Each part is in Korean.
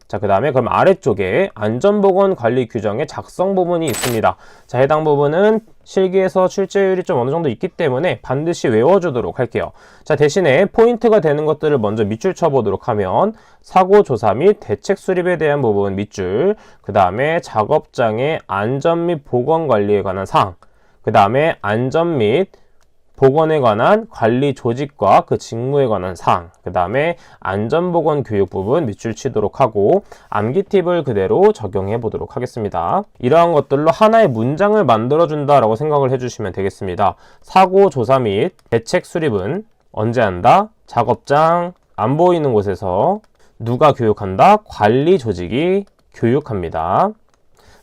자, 그 다음에 그럼 아래쪽에 안전보건관리 규정의 작성 부분이 있습니다. 자, 해당 부분은 실기에서 출제율이 좀 어느 정도 있기 때문에 반드시 외워주도록 할게요. 자, 대신에 포인트가 되는 것들을 먼저 밑줄 쳐보도록 하면 사고조사 및 대책 수립에 대한 부분 밑줄, 그 다음에 작업장의 안전 및 보건관리에 관한 사항, 그 다음에 안전 및 보건에 관한 관리 조직과 그 직무에 관한 사항, 그 다음에 안전보건 교육 부분 밑줄 치도록 하고 암기 팁을 그대로 적용해 보도록 하겠습니다. 이러한 것들로 하나의 문장을 만들어준다라고 생각을 해주시면 되겠습니다. 사고 조사 및 대책 수립은 언제 한다? 작업장 안 보이는 곳에서 누가 교육한다? 관리 조직이 교육합니다.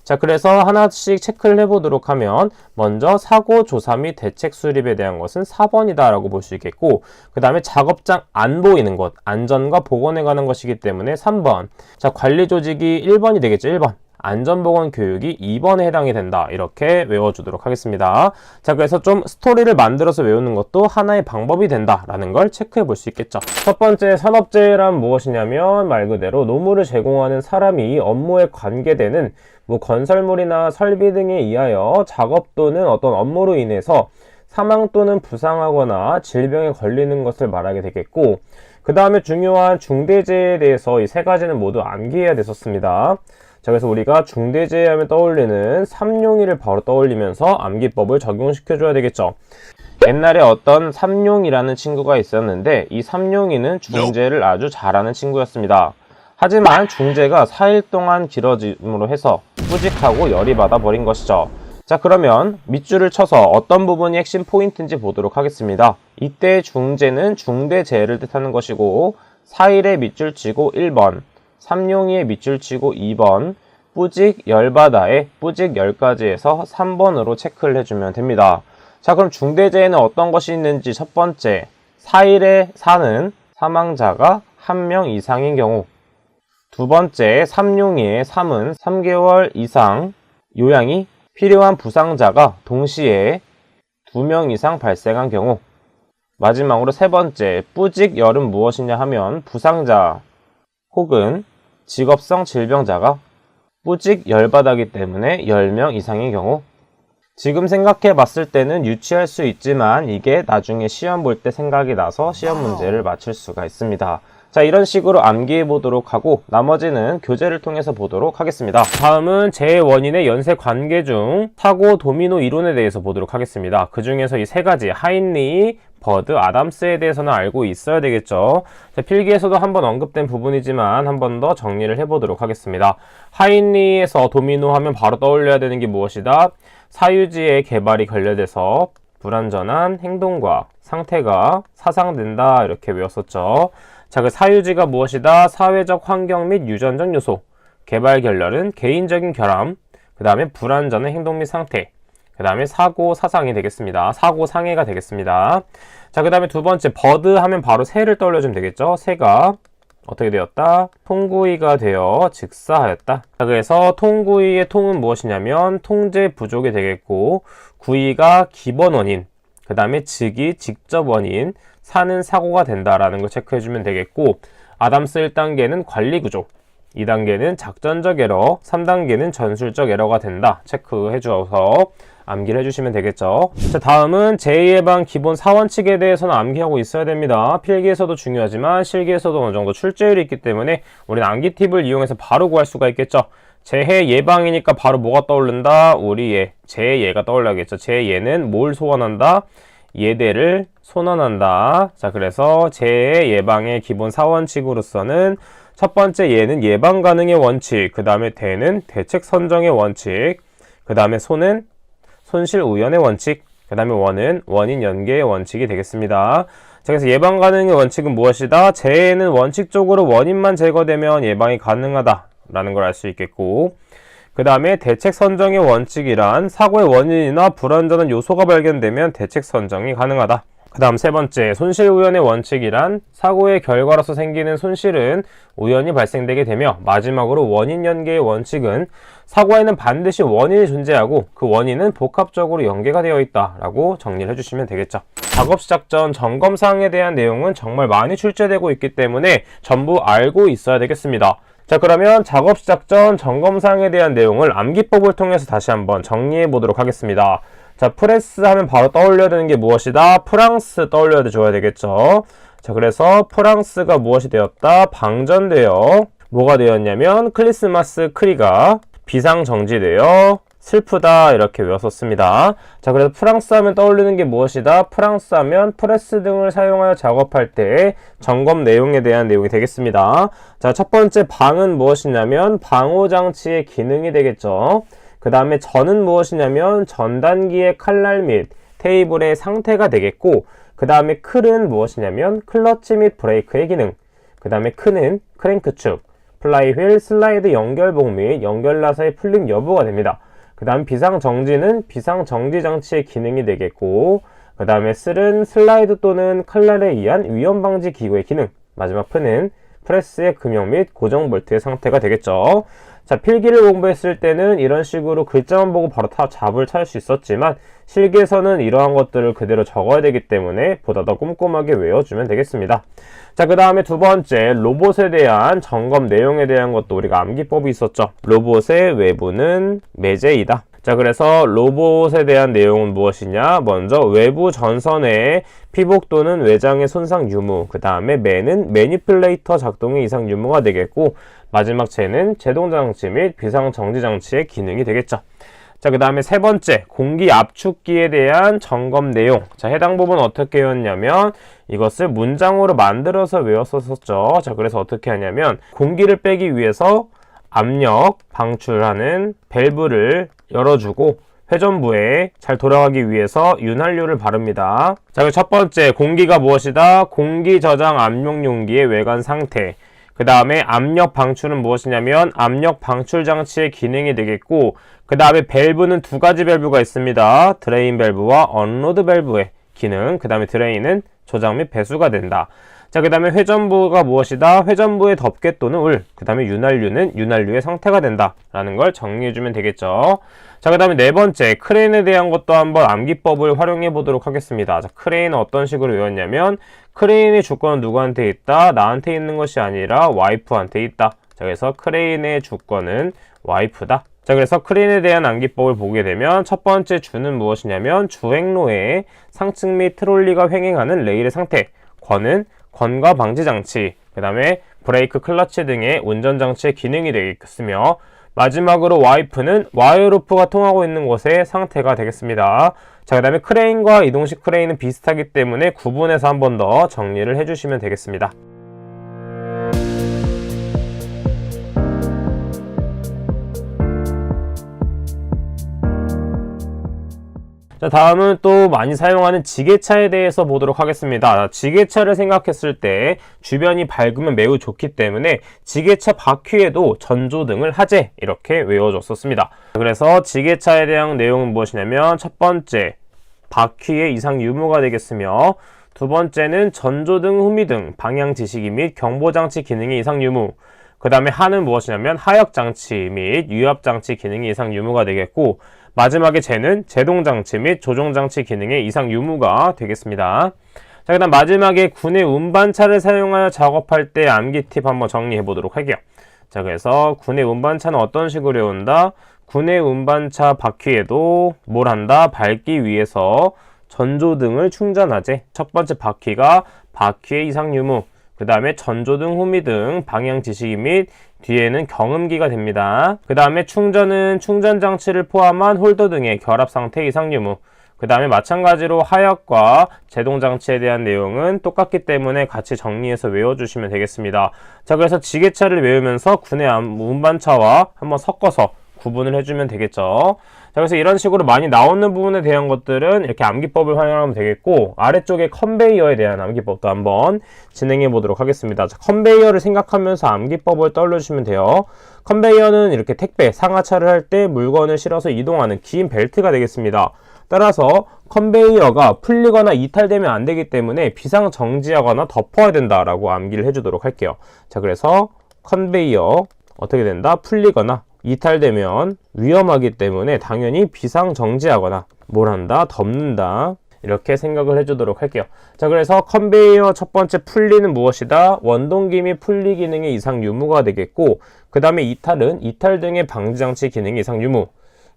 자, 그래서 하나씩 체크를 해보도록 하면 먼저 사고 조사 및 대책 수립에 대한 것은 4번이다 라고 볼 수 있겠고, 그 다음에 작업장 안 보이는 것, 안전과 보건에 관한 것이기 때문에 3번. 자, 관리 조직이 1번이 되겠죠. 1번. 안전보건 교육이 2번에 해당이 된다. 이렇게 외워주도록 하겠습니다. 자, 그래서 좀 스토리를 만들어서 외우는 것도 하나의 방법이 된다라는 걸 체크해 볼 수 있겠죠. 첫 번째 산업재해란 무엇이냐면 말 그대로 노무를 제공하는 사람이 업무에 관계되는 건설물이나 설비 등에 의하여 작업 또는 어떤 업무로 인해서 사망 또는 부상하거나 질병에 걸리는 것을 말하게 되겠고, 그 다음에 중요한 중대재해에 대해서 이 세 가지는 모두 암기해야 됐었습니다. 자, 그래서 우리가 중대재해 하면 떠올리는 삼룡이를 바로 떠올리면서 암기법을 적용시켜줘야 되겠죠. 옛날에 어떤 삼룡이라는 친구가 있었는데 이 삼룡이는 중재를 아주 잘하는 친구였습니다. 하지만 중재가 4일 동안 길어짐으로 해서 뿌직하고 열이 받아 버린 것이죠. 자, 그러면 밑줄을 쳐서 어떤 부분이 핵심 포인트인지 보도록 하겠습니다. 이때 중재는 중대재해를 뜻하는 것이고 4일에 밑줄 치고 1번, 삼룡이에 밑줄 치고 2번, 뿌직 열바다에 뿌직 열까지 해서 3번으로 체크를 해주면 됩니다. 자, 그럼 중대재해는 어떤 것이 있는지 첫 번째, 4일에 4는 사망자가 1명 이상인 경우, 두 번째, 삼룡이의 3은 3개월 이상 요양이 필요한 부상자가 동시에 2명 이상 발생한 경우, 마지막으로 세 번째, 뿌직 열은 무엇이냐 하면 부상자 혹은 직업성 질병자가 뿌직 열바다기 때문에 10명 이상인 경우. 지금 생각해 봤을 때는 유치할 수 있지만 이게 나중에 시험 볼 때 생각이 나서 시험 문제를 맞출 수가 있습니다. 자, 이런 식으로 암기해 보도록 하고 나머지는 교재를 통해서 보도록 하겠습니다. 다음은 재해 원인의 연쇄 관계 중 사고 도미노 이론에 대해서 보도록 하겠습니다. 그 중에서 이 세 가지 하인리, 버드, 아담스에 대해서는 알고 있어야 되겠죠. 자, 필기에서도 한번 언급된 부분이지만 한 번 더 정리를 해보도록 하겠습니다. 하인리에서 도미노 하면 바로 떠올려야 되는 게 무엇이다? 사유지의 개발이 결여돼서 불안전한 행동과 상태가 사상된다, 이렇게 외웠었죠. 자, 그 사유지가 무엇이다? 사회적 환경 및 유전적 요소. 개발 결렬은 개인적인 결함. 그 다음에 불안전한 행동 및 상태. 그 다음에 사고 사상이 되겠습니다. 사고 상해가 되겠습니다. 자, 그 다음에 두 번째 버드 하면 바로 새를 떠올려주면 되겠죠. 새가 어떻게 되었다? 통구이가 되어 즉사하였다. 자, 그래서 통구이의 통은 무엇이냐면 통제 부족이 되겠고, 구이가 기본 원인, 그 다음에 즉이 직접 원인, 사는 사고가 된다라는 걸 체크해주면 되겠고, 아담스 1단계는 관리 구조, 2단계는 작전적 에러, 3단계는 전술적 에러가 된다. 체크해주어서 암기를 해주시면 되겠죠. 자, 다음은 재해예방 기본 4원칙에 대해서는 암기하고 있어야 됩니다. 필기에서도 중요하지만 실기에서도 어느 정도 출제율이 있기 때문에 우리는 암기 팁을 이용해서 바로 구할 수가 있겠죠. 재해 예방이니까 바로 뭐가 떠오른다? 우리 재예가 떠올라야겠죠. 재예는 뭘 소원한다? 예대를 선언한다. 자, 그래서 재해 예방의 기본 4원칙으로서는 첫 번째 예는 예방 가능의 원칙, 그 다음에 대는 대책 선정의 원칙, 그 다음에 소는 손실 우연의 원칙, 그 다음에 원은 원인 연계의 원칙이 되겠습니다. 자, 그래서 예방 가능의 원칙은 무엇이다? 재해는 원칙적으로 원인만 제거되면 예방이 가능하다라는 걸 알 수 있겠고, 그 다음에 대책 선정의 원칙이란 사고의 원인이나 불완전한 요소가 발견되면 대책 선정이 가능하다. 그 다음 세 번째, 손실 우연의 원칙이란 사고의 결과로서 생기는 손실은 우연히 발생되게 되며, 마지막으로 원인 연계의 원칙은 사고에는 반드시 원인이 존재하고 그 원인은 복합적으로 연계가 되어 있다라고 정리를 해주시면 되겠죠. 작업 시작 전 점검 사항에 대한 내용은 정말 많이 출제되고 있기 때문에 전부 알고 있어야 되겠습니다. 자, 그러면 작업 시작 전 점검사항에 대한 내용을 암기법을 통해서 다시 한번 정리해 보도록 하겠습니다. 자, 프레스 하면 바로 떠올려야 되는 게 무엇이다? 프랑스 떠올려야 줘야 되겠죠. 자, 그래서 프랑스가 무엇이 되었다? 방전되어 뭐가 되었냐면 크리스마스 크리가 비상정지되어 슬프다 이렇게 외웠었습니다. 자, 그래서 프랑스 하면 떠올리는 게 무엇이다? 프랑스 하면 프레스 등을 사용하여 작업할 때 점검 내용에 대한 내용이 되겠습니다. 자, 첫 번째 방은 무엇이냐면 방호장치의 기능이 되겠죠. 그 다음에 전은 무엇이냐면 전단기의 칼날 및 테이블의 상태가 되겠고, 그 다음에 클은 무엇이냐면 클러치 및 브레이크의 기능, 그 다음에 크는 크랭크축, 플라이휠, 슬라이드 연결봉 및 연결나사의 풀림 여부가 됩니다. 그 다음 비상정지는 비상정지 장치의 기능이 되겠고, 그 다음에 슬은 슬라이드 또는 칼날에 의한 위험방지 기구의 기능, 마지막 프는 프레스의 금형 및 고정 볼트의 상태가 되겠죠. 자, 필기를 공부했을 때는 이런 식으로 글자만 보고 바로 답을 찾을 수 있었지만 실기에서는 이러한 것들을 그대로 적어야 되기 때문에 보다 더 꼼꼼하게 외워주면 되겠습니다. 자, 그 다음에 두 번째 로봇에 대한 점검 내용에 대한 것도 우리가 암기법이 있었죠. 로봇의 외부는 매제이다. 자, 그래서 로봇에 대한 내용은 무엇이냐? 먼저 외부 전선의 피복 또는 외장의 손상 유무, 그 다음에 매는 매니플레이터 작동의 이상 유무가 되겠고, 마지막 제는 제동장치 및 비상정지장치의 기능이 되겠죠. 자, 그 다음에 세 번째 공기 압축기에 대한 점검 내용. 자, 해당 부분 어떻게 외웠냐면 이것을 문장으로 만들어서 외웠었죠. 자, 그래서 어떻게 하냐면 공기를 빼기 위해서 압력 방출하는 밸브를 열어주고 회전부에 잘 돌아가기 위해서 윤활유를 바릅니다. 자, 그리고 첫 번째 공기가 무엇이다? 공기 저장 압력 용기의 외관 상태. 그 다음에 압력 방출은 무엇이냐면 압력 방출 장치의 기능이 되겠고, 그 다음에 밸브는 두 가지 밸브가 있습니다. 드레인 밸브와 언로드 밸브의 기능, 그 다음에 드레인은 조작 및 배수가 된다. 자, 그 다음에 회전부가 무엇이다? 회전부의 덮개 또는 울, 그 다음에 윤활유는 윤활유의 상태가 된다 라는 걸 정리해주면 되겠죠. 자, 그 다음에 네 번째 크레인에 대한 것도 한번 암기법을 활용해 보도록 하겠습니다. 자, 크레인은 어떤 식으로 외웠냐면 크레인의 주권은 누구한테 있다? 나한테 있는 것이 아니라 와이프한테 있다. 자, 그래서 크레인의 주권은 와이프다. 자, 그래서 크레인에 대한 암기법을 보게 되면 첫 번째 주는 무엇이냐면 주행로에 상층 및 트롤리가 횡행하는 레일의 상태, 권은 권과 방지 장치, 그 다음에 브레이크, 클러치 등의 운전 장치의 기능이 되겠으며, 마지막으로 와이프는 와이어로프가 통하고 있는 곳의 상태가 되겠습니다. 자, 그 다음에 크레인과 이동식 크레인은 비슷하기 때문에 구분해서 한 번 더 정리를 해주시면 되겠습니다. 자, 다음은 또 많이 사용하는 지게차에 대해서 보도록 하겠습니다. 지게차를 생각했을 때 주변이 밝으면 매우 좋기 때문에 지게차 바퀴에도 전조등을 하재 이렇게 외워줬었습니다. 그래서 지게차에 대한 내용은 무엇이냐면 첫 번째 바퀴의 이상 유무가 되겠으며, 두 번째는 전조등, 후미등, 방향지시기 및 경보장치 기능의 이상 유무, 그 다음에 하는 무엇이냐면 하역장치 및 유압장치 기능의 이상 유무가 되겠고, 마지막에 제는 제동장치 및 조종장치 기능의 이상 유무가 되겠습니다. 자, 그 다음 마지막에 군의 운반차를 사용하여 작업할 때 암기 팁 한번 정리해 보도록 할게요. 자, 그래서 군의 운반차는 어떤 식으로 외운다? 군의 운반차 바퀴에도 뭘 한다? 밟기 위해서 전조등을 충전하지. 첫 번째 바퀴가 바퀴의 이상 유무, 그 다음에 전조등, 후미등, 방향 지시기 및 뒤에는 경음기가 됩니다. 그 다음에 충전은 충전장치를 포함한 홀더 등의 결합 상태 이상 유무, 그 다음에 마찬가지로 하역과 제동장치에 대한 내용은 똑같기 때문에 같이 정리해서 외워주시면 되겠습니다. 자, 그래서 지게차를 외우면서 군의 운반차와 한번 섞어서 구분을 해주면 되겠죠. 자, 그래서 이런 식으로 많이 나오는 부분에 대한 것들은 이렇게 암기법을 활용하면 되겠고, 아래쪽에 컨베이어에 대한 암기법도 한번 진행해 보도록 하겠습니다. 자, 컨베이어를 생각하면서 암기법을 떠올려주시면 돼요. 컨베이어는 이렇게 택배, 상하차를 할 때 물건을 실어서 이동하는 긴 벨트가 되겠습니다. 따라서 컨베이어가 풀리거나 이탈되면 안 되기 때문에 비상정지하거나 덮어야 된다라고 암기를 해주도록 할게요. 자, 그래서 컨베이어 어떻게 된다? 풀리거나 이탈되면 위험하기 때문에 당연히 비상정지하거나 뭘 한다? 덮는다. 이렇게 생각을 해주도록 할게요. 자, 그래서 컨베이어 첫 번째 풀리는 무엇이다? 원동기 및 풀리 기능의 이상 유무가 되겠고, 그 다음에 이탈은 이탈 등의 방지 장치 기능의 이상 유무,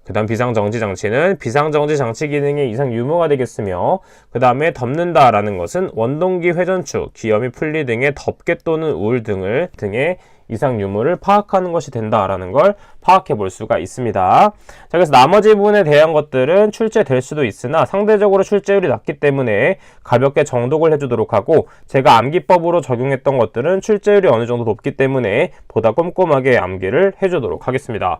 그 다음 비상정지 장치는 비상정지 장치 기능의 이상 유무가 되겠으며, 그 다음에 덮는다 라는 것은 원동기 회전축, 기어 및 풀리 등의 덮개 또는 울 등의 이상 유무를 파악하는 것이 된다라는 걸 파악해 볼 수가 있습니다. 자, 그래서 나머지 부분에 대한 것들은 출제될 수도 있으나 상대적으로 출제율이 낮기 때문에 가볍게 정독을 해주도록 하고, 제가 암기법으로 적용했던 것들은 출제율이 어느 정도 높기 때문에 보다 꼼꼼하게 암기를 해주도록 하겠습니다.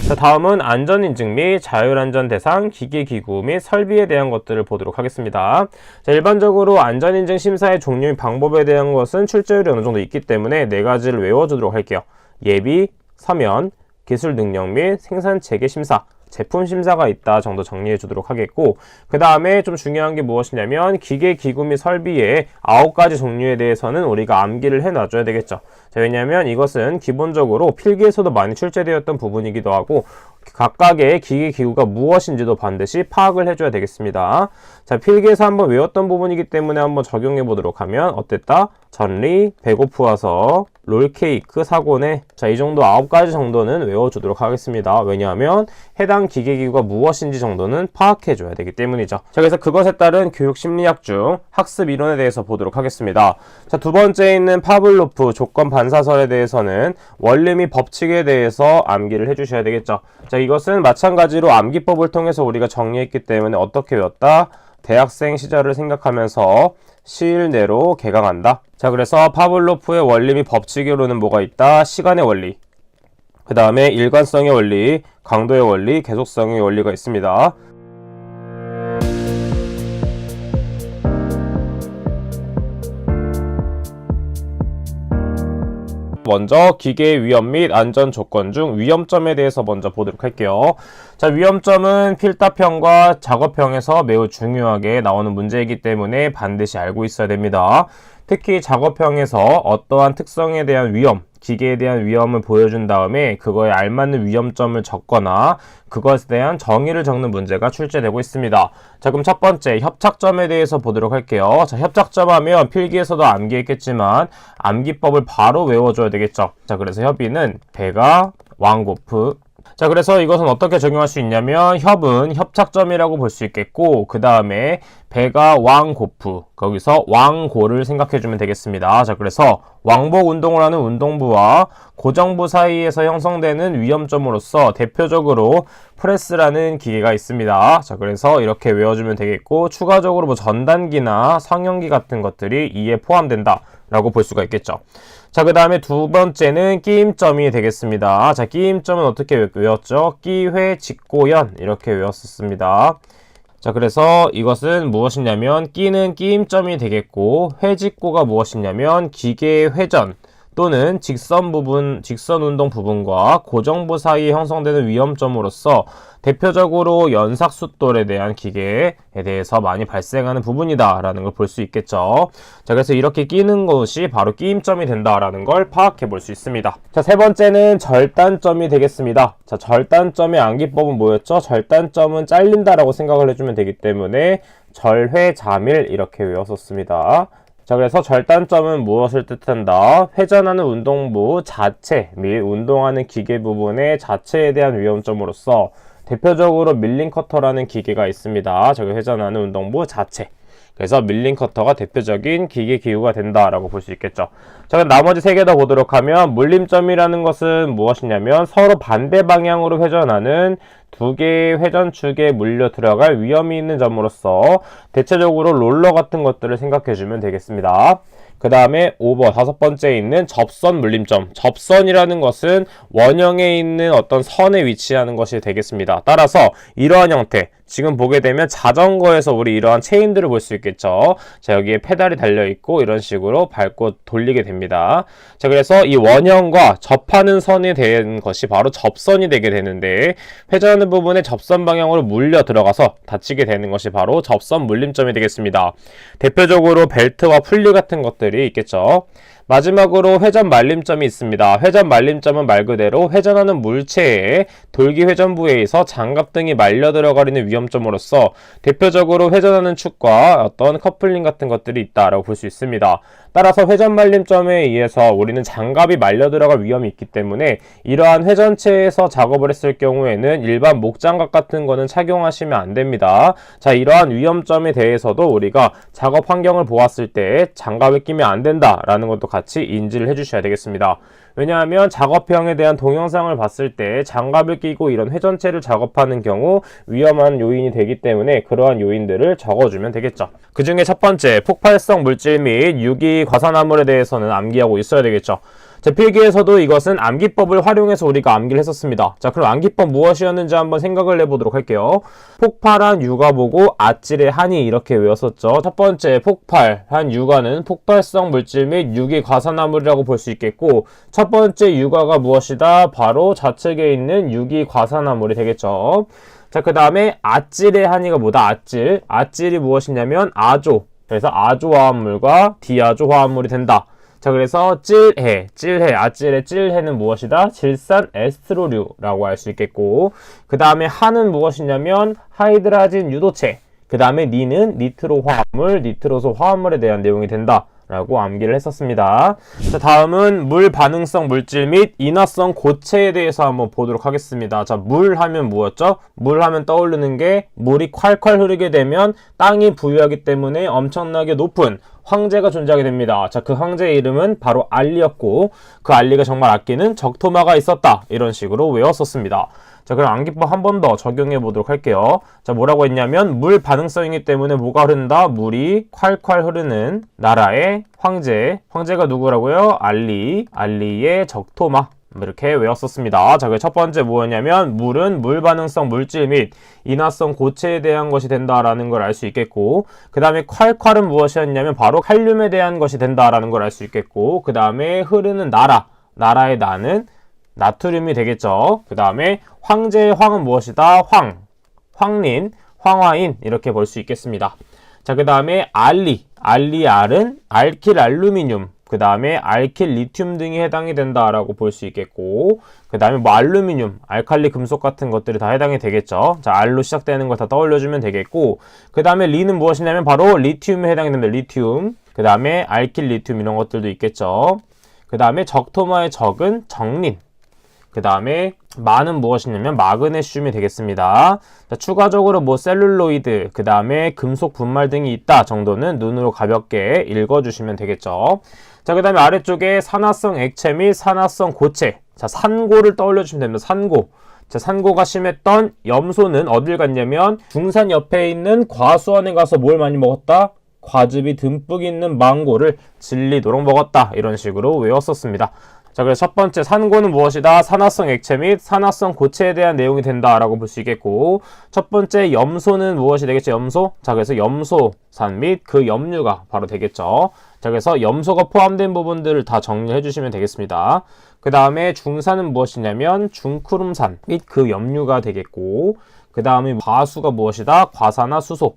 자, 다음은 안전인증 및 자율안전 대상, 기계기구 및 설비에 대한 것들을 보도록 하겠습니다. 자, 일반적으로 안전인증 심사의 종류 및 방법에 대한 것은 출제율이 어느 정도 있기 때문에 네 가지를 외워주도록 할게요. 예비, 서면, 기술 능력 및 생산 체계 심사, 제품 심사가 있다 정도 정리해 주도록 하겠고, 그 다음에 좀 중요한 게 무엇이냐면 기계, 기구 및 설비의 9가지 종류에 대해서는 우리가 암기를 해 놔줘야 되겠죠. 자, 왜냐하면 이것은 기본적으로 필기에서도 많이 출제되었던 부분이기도 하고, 각각의 기계, 기구가 무엇인지도 반드시 파악을 해줘야 되겠습니다. 자, 필기에서 한번 외웠던 부분이기 때문에 한번 적용해 보도록 하면 어땠다? 전리, 배고프와서, 롤케이크, 사고네. 자, 이 정도 9가지 정도는 외워주도록 하겠습니다. 왜냐하면 해당 기계기구가 무엇인지 정도는 파악해줘야 되기 때문이죠. 자, 그래서 그것에 따른 교육심리학 중 학습 이론에 대해서 보도록 하겠습니다. 자, 두 번째에 있는 파블로프 조건 반사설에 대해서는 원리 및 법칙에 대해서 암기를 해주셔야 되겠죠. 자, 이것은 마찬가지로 암기법을 통해서 우리가 정리했기 때문에 어떻게 외웠다? 대학생 시절을 생각하면서 시일 내로 개강한다. 자, 그래서 파블로프의 원리 및 법칙으로는 뭐가 있다? 시간의 원리, 그 다음에 일관성의 원리, 강도의 원리, 계속성의 원리가 있습니다. 먼저 기계의 위험 및 안전 조건 중 위험점에 대해서 먼저 보도록 할게요. 자, 위험점은 필답형과 작업형에서 매우 중요하게 나오는 문제이기 때문에 반드시 알고 있어야 됩니다. 특히 작업형에서 어떠한 특성에 대한 위험, 기계에 대한 위험을 보여준 다음에 그거에 알맞는 위험점을 적거나 그것에 대한 정의를 적는 문제가 출제되고 있습니다. 자, 그럼 첫 번째 협착점에 대해서 보도록 할게요. 자, 협착점 하면 필기에서도 암기했겠지만 암기법을 바로 외워줘야 되겠죠. 자, 그래서 협의는 배가 왕고프. 자, 그래서 이것은 어떻게 적용할 수 있냐면 협은 협착점이라고 볼 수 있겠고, 그 다음에 배가 왕고프, 거기서 왕고를 생각해주면 되겠습니다. 자, 그래서 왕복 운동을 하는 운동부와 고정부 사이에서 형성되는 위험점으로서 대표적으로 프레스라는 기계가 있습니다. 자, 그래서 이렇게 외워주면 되겠고, 추가적으로 뭐 전단기나 상형기 같은 것들이 이에 포함된다 라고 볼 수가 있겠죠. 자, 그 다음에 두 번째는 끼임점이 되겠습니다. 자, 끼임점은 어떻게 외웠죠? 끼회, 직고연 이렇게 외웠었습니다. 자, 그래서 이것은 무엇이냐면 끼는 끼임점이 되겠고, 회직고가 무엇이냐면 기계의 회전 또는 직선 운동 부분과 고정부 사이에 형성되는 위험점으로서 대표적으로 연삭숫돌에 대한 기계에 대해서 많이 발생하는 부분이다 라는 걸 볼 수 있겠죠. 자, 그래서 이렇게 끼는 것이 바로 끼임점이 된다라는 걸 파악해 볼 수 있습니다. 자, 세 번째는 절단점이 되겠습니다. 자, 절단점의 암기법은 뭐였죠? 절단점은 잘린다라고 생각을 해주면 되기 때문에 절회자밀 이렇게 외웠었습니다. 자, 그래서 절단점은 무엇을 뜻한다? 회전하는 운동부 자체 및 운동하는 기계 부분의 자체에 대한 위험점으로서 대표적으로 밀링 커터라는 기계가 있습니다. 저기 회전하는 운동부 자체. 그래서 밀링 커터가 대표적인 기계 기구가 된다라고 볼 수 있겠죠. 자, 그럼 나머지 세 개 더 보도록 하면 물림점이라는 것은 무엇이냐면 서로 반대 방향으로 회전하는 두 개의 회전축에 물려 들어갈 위험이 있는 점으로서 대체적으로 롤러 같은 것들을 생각해주면 되겠습니다. 그 다음에 5번, 다섯 번째에 있는 접선 물림점. 접선이라는 것은 원형에 있는 어떤 선에 위치하는 것이 되겠습니다. 따라서 이러한 형태, 지금 보게 되면 자전거에서 우리 이러한 체인들을 볼 수 있겠죠. 자, 여기에 페달이 달려있고 이런 식으로 밟고 돌리게 됩니다. 자, 그래서 이 원형과 접하는 선에 대한 것이 바로 접선이 되게 되는데, 회전하는 부분에 접선 방향으로 물려 들어가서 닫히게 되는 것이 바로 접선 물림점이 되겠습니다. 대표적으로 벨트와 풀리 같은 것들이 있겠죠. 마지막으로 회전 말림점이 있습니다. 회전 말림점은 말 그대로 회전하는 물체에 돌기 회전부에 의해서 장갑 등이 말려 들어가는 위험점으로서 대표적으로 회전하는 축과 어떤 커플링 같은 것들이 있다라고 볼 수 있습니다. 따라서 회전 말림점에 의해서 우리는 장갑이 말려 들어갈 위험이 있기 때문에 이러한 회전체에서 작업을 했을 경우에는 일반 목장갑 같은 거는 착용하시면 안 됩니다. 자, 이러한 위험점에 대해서도 우리가 작업 환경을 보았을 때 장갑을 끼면 안 된다라는 것도 같이 인지를 해주셔야 되겠습니다. 왜냐하면 작업형에 대한 동영상을 봤을 때 장갑을 끼고 이런 회전체를 작업하는 경우 위험한 요인이 되기 때문에 그러한 요인들을 적어주면 되겠죠. 그 중에 첫 번째, 폭발성 물질 및 유기 과산화물에 대해서는 암기하고 있어야 되겠죠. 제 필기에서도 이것은 암기법을 활용해서 우리가 암기를 했었습니다. 자, 그럼 암기법 무엇이었는지 한번 생각을 해보도록 할게요. 폭발한 유가 보고 아찔의 한이 이렇게 외웠었죠. 첫 번째, 폭발한 유가는 폭발성 물질 및 유기 과산화물이라고 볼 수 있겠고, 첫 번째 유가가 무엇이다? 바로 좌측에 있는 유기 과산화물이 되겠죠. 자, 그 다음에 아찔의 한이가 뭐다? 아찔이 무엇이냐면 아조. 그래서 아조 화합물과 디아조 화합물이 된다. 자, 그래서 아찔의 찔해는 무엇이다? 질산 에스트로류라고 할 수 있겠고, 그 다음에 한은 무엇이냐면 하이드라진 유도체, 그 다음에 니는 니트로 화합물, 니트로소 화합물에 대한 내용이 된다 라고 암기를 했었습니다. 자, 다음은 물 반응성 물질 및 인화성 고체에 대해서 한번 보도록 하겠습니다. 자, 물 하면 뭐였죠? 물 하면 떠오르는 게 물이 콸콸 흐르게 되면 땅이 부유하기 때문에 엄청나게 높은 황제가 존재하게 됩니다. 자, 그 황제의 이름은 바로 알리였고, 그 알리가 정말 아끼는 적토마가 있었다. 이런 식으로 외웠었습니다. 자, 그럼 암기법 한 번 더 적용해 보도록 할게요. 자, 뭐라고 했냐면 물 반응성이기 때문에 뭐가 흐른다? 물이 콸콸 흐르는 나라의 황제가 누구라고요? 알리의 적토마. 이렇게 외웠었습니다. 자, 그 첫 번째 뭐였냐면 물은 물 반응성 물질 및 인화성 고체에 대한 것이 된다라는 걸 알 수 있겠고, 그 다음에 콸콸은 무엇이었냐면 바로 칼륨에 대한 것이 된다라는 걸 알 수 있겠고, 그 다음에 흐르는 나라의 나는 나트륨이 되겠죠. 그 다음에 황제의 황은 무엇이다? 황린, 황화인 이렇게 볼 수 있겠습니다. 자, 그 다음에 알리의 알은 알킬 알루미늄, 그 다음에 알킬 리튬 등이 해당이 된다라고 볼 수 있겠고, 그 다음에 뭐 알루미늄, 알칼리 금속 같은 것들이 다 해당이 되겠죠. 자, 알로 시작되는 걸 다 떠올려주면 되겠고, 그 다음에 리는 무엇이냐면 바로 리튬에 해당이 됩니다. 리튬. 그 다음에 알킬 리튬 이런 것들도 있겠죠. 그 다음에 적토마의 적은 정린. 그 다음에 마는 무엇이냐면 마그네슘이 되겠습니다. 자, 추가적으로 뭐 셀룰로이드, 그 다음에 금속 분말 등이 있다 정도는 눈으로 가볍게 읽어주시면 되겠죠. 자, 그 다음에 아래쪽에 산화성 액체 및 산화성 고체. 자, 산고를 떠올려주시면 됩니다. 산고. 자, 산고가 심했던 염소는 어딜 갔냐면 중산 옆에 있는 과수원에 가서 뭘 많이 먹었다? 과즙이 듬뿍 있는 망고를 질리도록 먹었다. 이런 식으로 외웠었습니다. 자, 그래서 첫 번째 산고는 무엇이다? 산화성 액체 및 산화성 고체에 대한 내용이 된다라고 볼 수 있겠고, 첫 번째 염소는 무엇이 되겠죠? 염소? 자, 그래서 염소산 및 그 염류가 바로 되겠죠. 자, 그래서 염소가 포함된 부분들을 다 정리해 주시면 되겠습니다. 그 다음에 중산은 무엇이냐면 중크lum산 및 그 염류가 되겠고, 그 다음에 과수가 무엇이다? 과산화수소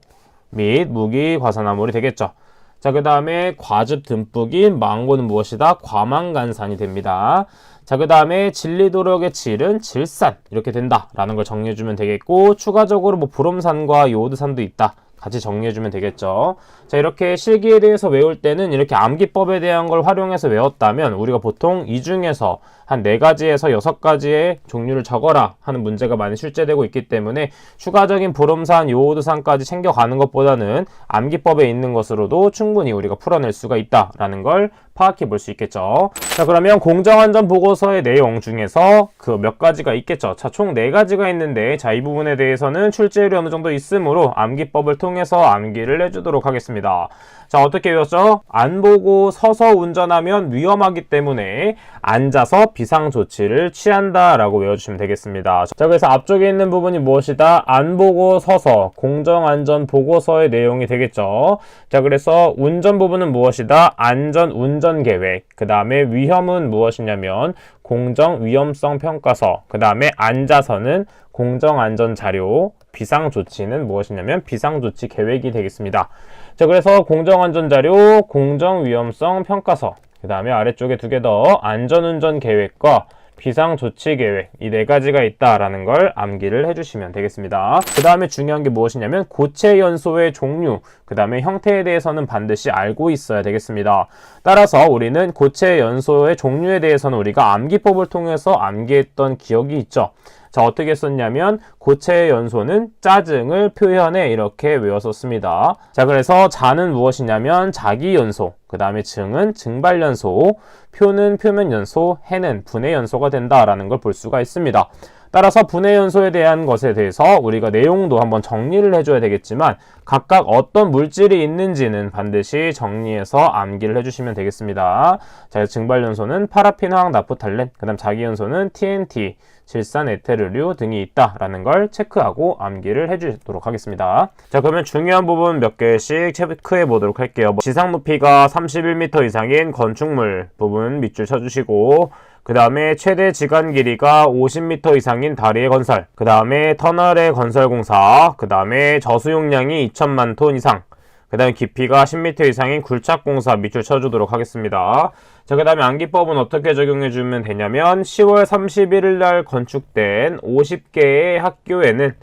및 무기 과산화물이 되겠죠. 자, 그 다음에 과즙 듬뿍인 망고는 무엇이다? 과망간산이 됩니다. 자, 그 다음에 질리도록의 질은 질산 이렇게 된다라는 걸 정리해주면 되겠고, 추가적으로 뭐 브롬산과 요오드산도 있다. 같이 정리해주면 되겠죠. 자, 이렇게 실기에 대해서 외울 때는 이렇게 암기법에 대한 걸 활용해서 외웠다면 우리가 보통 이 중에서 한 4가지에서 6가지의 종류를 적어라 하는 문제가 많이 출제되고 있기 때문에 추가적인 브롬산, 요오드산까지 챙겨가는 것보다는 암기법에 있는 것으로도 충분히 우리가 풀어낼 수가 있다라는 걸 파악해 볼 수 있겠죠. 자, 그러면 공정안전 보고서의 내용 중에서 그 몇 가지가 있겠죠. 자, 총 4가지가 있는데, 자, 이 부분에 대해서는 출제율이 어느 정도 있으므로 암기법을 통해서 암기를 해주도록 하겠습니다. 자, 어떻게 외웠죠? 안 보고 서서 운전하면 위험하기 때문에 앉아서 비상조치를 취한다라고 외워주시면 되겠습니다. 자, 그래서 앞쪽에 있는 부분이 무엇이다? 안 보고 서서 공정안전보고서의 내용이 되겠죠. 자, 그래서 운전 부분은 무엇이다? 안전운전계획, 그 다음에 위험은 무엇이냐면 공정위험성평가서, 그 다음에 앉아서는 공정안전자료, 비상조치는 무엇이냐면 비상조치 계획이 되겠습니다. 자, 그래서 공정안전자료, 공정위험성평가서, 그 다음에 아래쪽에 2개 더 안전운전 계획과 비상조치계획 이 4가지가 있다라는 걸 암기를 해주시면 되겠습니다. 그 다음에 중요한 게 무엇이냐면 고체 연소의 종류 그 다음에 형태에 대해서는 반드시 알고 있어야 되겠습니다. 따라서 우리는 고체 연소의 종류에 대해서는 우리가 암기법을 통해서 암기했던 기억이 있죠. 자, 어떻게 썼냐면 고체 연소는 짜증을 표현해 이렇게 외웠었습니다. 자, 그래서 자는 무엇이냐면 자기 연소, 그 다음에 증은 증발 연소, 표는 표면 연소, 해는 분해 연소가 된다라는 걸 볼 수가 있습니다. 따라서 분해 연소에 대한 것에 대해서 우리가 내용도 한번 정리를 해줘야 되겠지만 각각 어떤 물질이 있는지는 반드시 정리해서 암기를 해주시면 되겠습니다. 자, 증발 연소는 파라핀, 화학, 나프탈렌, 그 다음 자기 연소는 TNT, 질산, 에테르류 등이 있다라는 걸 체크하고 암기를 해주도록 하겠습니다. 자, 그러면 중요한 부분 몇 개씩 체크해 보도록 할게요. 지상 높이가 31m 이상인 건축물 부분 밑줄 쳐주시고, 그 다음에 최대 지간 길이가 50m 이상인 다리의 건설, 그 다음에 터널의 건설 공사, 그 다음에 저수용량이 2천만 톤 이상, 그 다음에 깊이가 10m 이상인 굴착 공사 밑줄 쳐주도록 하겠습니다. 자, 그 다음에 암기법은 어떻게 적용해주면 되냐면 10월 31일 날 건축된 50개의 학교에는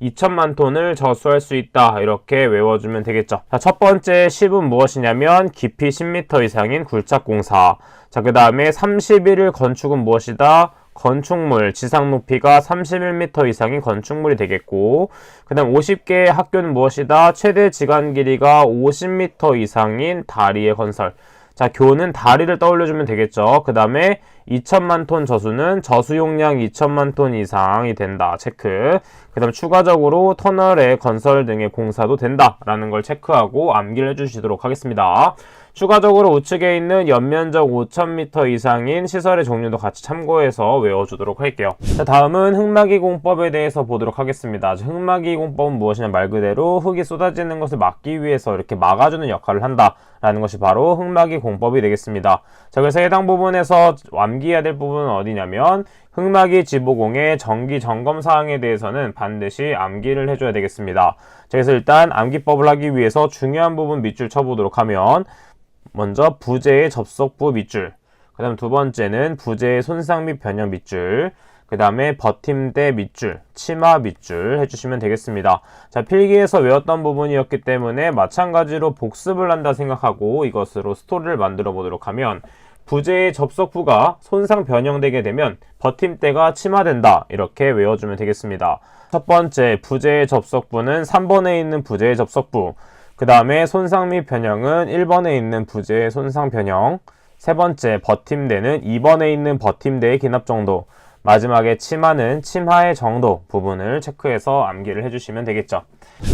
2천만 톤을 저수할 수 있다 이렇게 외워주면 되겠죠. 자, 첫 번째 10은 무엇이냐면 깊이 10m 이상인 굴착 공사. 자, 그 다음에 31일 건축은 무엇이다? 건축물, 지상 높이가 31m 이상인 건축물이 되겠고, 그 다음 50개의 학교는 무엇이다? 최대 지간 길이가 50m 이상인 다리의 건설. 자, 교는 다리를 떠올려주면 되겠죠. 그 다음에 2천만 톤 저수는 저수용량 2천만 톤 이상이 된다. 체크. 그 다음 추가적으로 터널의 건설 등의 공사도 된다라는 걸 체크하고 암기를 해주시도록 하겠습니다. 추가적으로 우측에 있는 연면적 5,000m 이상인 시설의 종류도 같이 참고해서 외워주도록 할게요. 자, 다음은 흙막이 공법에 대해서 보도록 하겠습니다. 흙막이 공법은 무엇이냐 말 그대로 흙이 쏟아지는 것을 막기 위해서 이렇게 막아주는 역할을 한다라는 것이 바로 흙막이 공법이 되겠습니다. 자, 그래서 해당 부분에서 암기해야 될 부분은 어디냐면 흙막이 지보공의 정기 점검 사항에 대해서는 반드시 암기를 해줘야 되겠습니다. 자, 그래서 일단 암기법을 하기 위해서 중요한 부분 밑줄 쳐보도록 하면 먼저 부재의 접속부 밑줄, 그 다음 두 번째는 부재의 손상 및 변형 밑줄, 그 다음에 버팀대 밑줄, 치마 밑줄 해주시면 되겠습니다. 자, 필기에서 외웠던 부분이었기 때문에 마찬가지로 복습을 한다 생각하고 이것으로 스토리를 만들어 보도록 하면 부재의 접속부가 손상 변형되게 되면 버팀대가 치마된다 이렇게 외워주면 되겠습니다. 첫 번째 부재의 접속부는 3번에 있는 부재의 접속부, 그 다음에 손상 및 변형은 1번에 있는 부재의 손상 변형, 세 번째 버팀대는 2번에 있는 버팀대의 기납 정도, 마지막에 치마는 침하의 정도 부분을 체크해서 암기를 해주시면 되겠죠.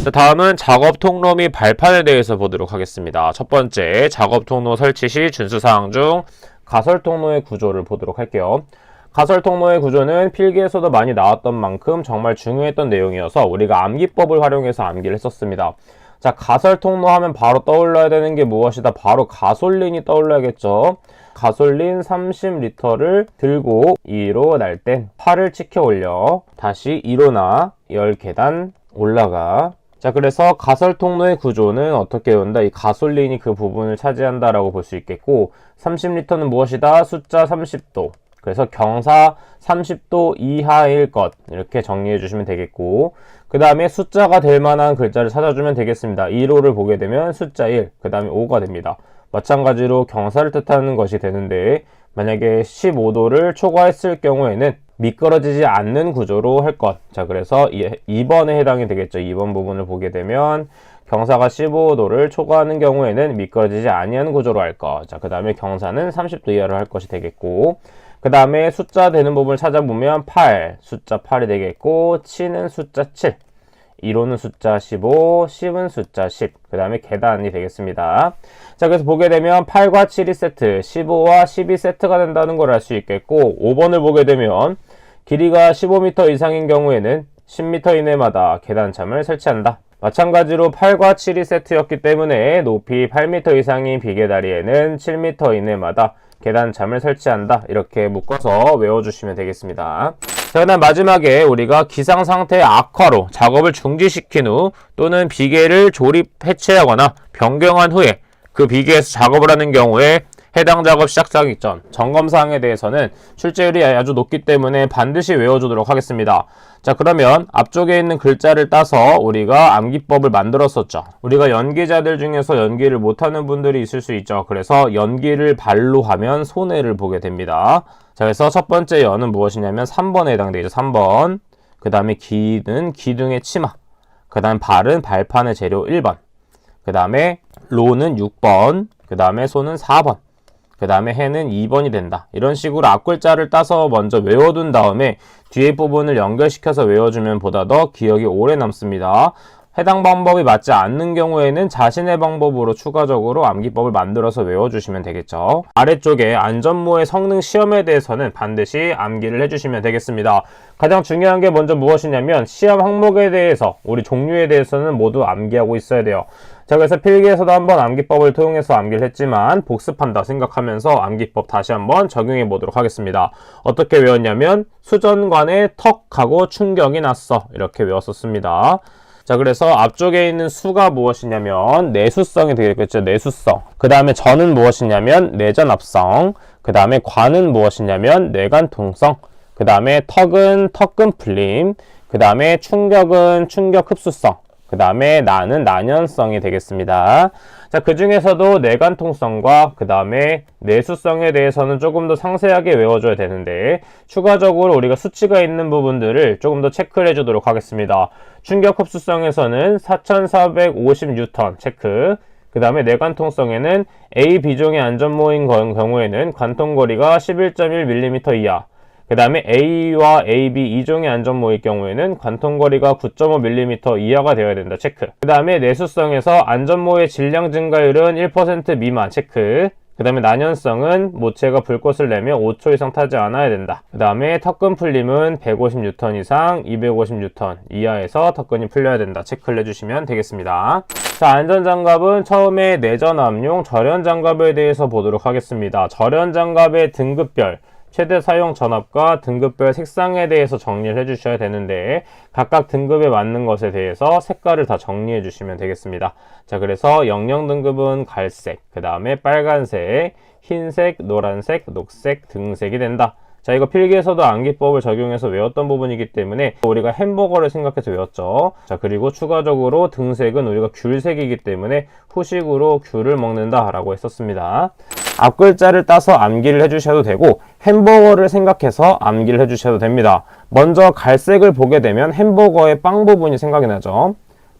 자, 다음은 작업 통로 및 발판에 대해서 보도록 하겠습니다. 첫 번째 작업 통로 설치 시 준수사항 중 가설 통로의 구조를 보도록 할게요. 가설 통로의 구조는 필기에서도 많이 나왔던 만큼 정말 중요했던 내용이어서 우리가 암기법을 활용해서 암기를 했었습니다. 자, 가설 통로 하면 바로 떠올라야 되는 게 무엇이다? 바로 가솔린이 떠올라야겠죠. 가솔린 30리터를 들고 2로 날 땐 팔을 치켜 올려 다시 2로 나 10계단 올라가. 자, 그래서 가설 통로의 구조는 어떻게 외운다? 이 가솔린이 그 부분을 차지한다라고 볼 수 있겠고, 30리터는 무엇이다? 숫자 30도. 그래서 경사 30도 이하일 것 이렇게 정리해 주시면 되겠고, 그 다음에 숫자가 될 만한 글자를 찾아주면 되겠습니다. 1호를 보게 되면 숫자 1, 그 다음에 5가 됩니다. 마찬가지로 경사를 뜻하는 것이 되는데 만약에 15도를 초과했을 경우에는 미끄러지지 않는 구조로 할 것. 자, 그래서 2번에 해당이 되겠죠. 2번 부분을 보게 되면 경사가 15도를 초과하는 경우에는 미끄러지지 아니하는 구조로 할 것. 자, 그 다음에 경사는 30도 이하로 할 것이 되겠고, 그 다음에 숫자 되는 부분을 찾아보면 8, 숫자 8이 되겠고, 치는 숫자 7, 2로는 숫자 15, 10은 숫자 10, 그 다음에 계단이 되겠습니다. 자, 그래서 보게 되면 8과 7이 세트, 15와 10이 세트가 된다는 걸 알 수 있겠고, 5번을 보게 되면 길이가 15m 이상인 경우에는 10m 이내마다 계단참을 설치한다. 마찬가지로 8과 7이 세트였기 때문에 높이 8m 이상인 비계다리에는 7m 이내마다 계단참을 설치한다. 이렇게 묶어서 외워주시면 되겠습니다. 자, 그다음 마지막에 우리가 기상상태의 악화로 작업을 중지시킨 후 또는 비계를 조립 해체하거나 변경한 후에 그 비계에서 작업을 하는 경우에 해당 작업 시작하기 전 점검사항에 대해서는 출제율이 아주 높기 때문에 반드시 외워주도록 하겠습니다. 자, 그러면 앞쪽에 있는 글자를 따서 우리가 암기법을 만들었었죠. 우리가 연기자들 중에서 연기를 못하는 분들이 있을 수 있죠. 그래서 연기를 발로 하면 손해를 보게 됩니다. 자, 그래서 첫 번째 연은 무엇이냐면 3번에 해당되죠. 3번. 그 다음에 기는 기둥의 치마. 그 다음 발은 발판의 재료 1번. 그 다음에 로는 6번. 그 다음에 소는 4번. 그 다음에 해는 2번이 된다. 이런 식으로 앞글자를 따서 먼저 외워둔 다음에 뒤에 부분을 연결시켜서 외워주면 보다 더 기억이 오래 남습니다. 해당 방법이 맞지 않는 경우에는 자신의 방법으로 추가적으로 암기법을 만들어서 외워주시면 되겠죠. 아래쪽에 안전모의 성능 시험에 대해서는 반드시 암기를 해주시면 되겠습니다. 가장 중요한 게 먼저 무엇이냐면 시험 항목에 대해서 우리 종류에 대해서는 모두 암기하고 있어야 돼요. 자, 그래서 필기에서도 한번 암기법을 통해서 암기를 했지만 복습한다 생각하면서 암기법 다시 한번 적용해 보도록 하겠습니다. 어떻게 외웠냐면 수전관에 턱 하고 충격이 났어, 이렇게 외웠었습니다. 자, 그래서 앞쪽에 있는 수가 무엇이냐면 내수성이 되겠죠. 내수성. 그 다음에 전은 무엇이냐면 내전압성. 그 다음에 관은 무엇이냐면 내관통성. 그 다음에 턱은 턱근 풀림. 그 다음에 충격은 충격 흡수성. 그 다음에 나는 난연성이 되겠습니다. 자, 그 중에서도 내관통성과 그 다음에 내수성에 대해서는 조금 더 상세하게 외워줘야 되는데 추가적으로 우리가 수치가 있는 부분들을 조금 더 체크를 해주도록 하겠습니다. 충격 흡수성에서는 4450N 체크. 그 다음에 내관통성에는 A, B종의 안전모인 경우에는 관통거리가 11.1mm 이하. 그 다음에 A와 AB 2종의 안전모일 경우에는 관통거리가 9.5mm 이하가 되어야 된다. 체크. 그 다음에 내수성에서 안전모의 질량 증가율은 1% 미만. 체크. 그 다음에 난연성은 모체가 불꽃을 내며 5초 이상 타지 않아야 된다. 그 다음에 턱근 풀림은 150N 이상 250N 이하에서 턱근이 풀려야 된다. 체크를 해주시면 되겠습니다. 자, 안전장갑은 처음에 내전압용 절연장갑에 대해서 보도록 하겠습니다. 절연장갑의 등급별 최대 사용 전압과 등급별 색상에 대해서 정리를 해주셔야 되는데 각각 등급에 맞는 것에 대해서 색깔을 다 정리해 주시면 되겠습니다. 자, 그래서 00 등급은 갈색, 그 다음에 빨간색, 흰색, 노란색, 녹색, 등색이 된다. 자, 이거 필기에서도 암기법을 적용해서 외웠던 부분이기 때문에 우리가 햄버거를 생각해서 외웠죠. 자, 그리고 추가적으로 등색은 우리가 귤색이기 때문에 후식으로 귤을 먹는다 라고 했었습니다. 앞글자를 따서 암기를 해주셔도 되고 햄버거를 생각해서 암기를 해주셔도 됩니다. 먼저 갈색을 보게 되면 햄버거의 빵 부분이 생각이 나죠.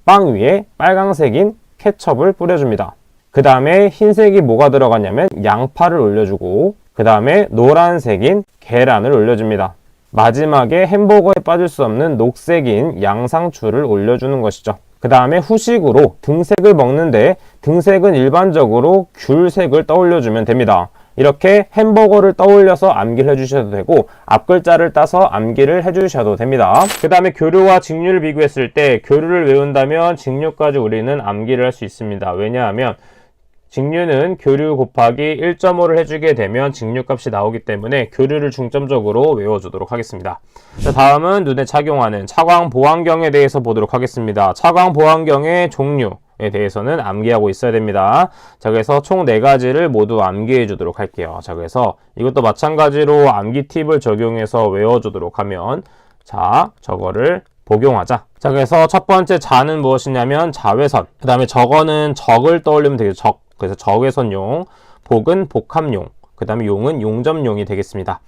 빵 위에 빨강색인 케첩을 뿌려줍니다. 그 다음에 흰색이 뭐가 들어갔냐면 양파를 올려주고 그 다음에 노란색인 계란을 올려줍니다. 마지막에 햄버거에 빠질 수 없는 녹색인 양상추를 올려주는 것이죠. 그 다음에 후식으로 등색을 먹는데 등색은 일반적으로 귤색을 떠올려주면 됩니다. 이렇게 햄버거를 떠올려서 암기를 해주셔도 되고 앞글자를 따서 암기를 해주셔도 됩니다. 그 다음에 교류와 직류를 비교했을 때 교류를 외운다면 직류까지 우리는 암기를 할 수 있습니다. 왜냐하면 직류는 교류 곱하기 1.5를 해주게 되면 직류값이 나오기 때문에 교류를 중점적으로 외워주도록 하겠습니다. 자, 다음은 눈에 착용하는 차광 보안경에 대해서 보도록 하겠습니다. 차광 보안경의 종류에 대해서는 암기하고 있어야 됩니다. 자, 그래서 총 4가지를 모두 암기해 주도록 할게요. 자, 그래서 이것도 마찬가지로 암기 팁을 적용해서 외워주도록 하면 자, 저거를 복용하자. 자, 그래서 첫 번째 자는 무엇이냐면 자외선. 그 다음에 저거는 적을 떠올리면 되겠죠. 적. 그래서 적외선용, 복은 복합용, 그 다음에 용은 용접용이 되겠습니다.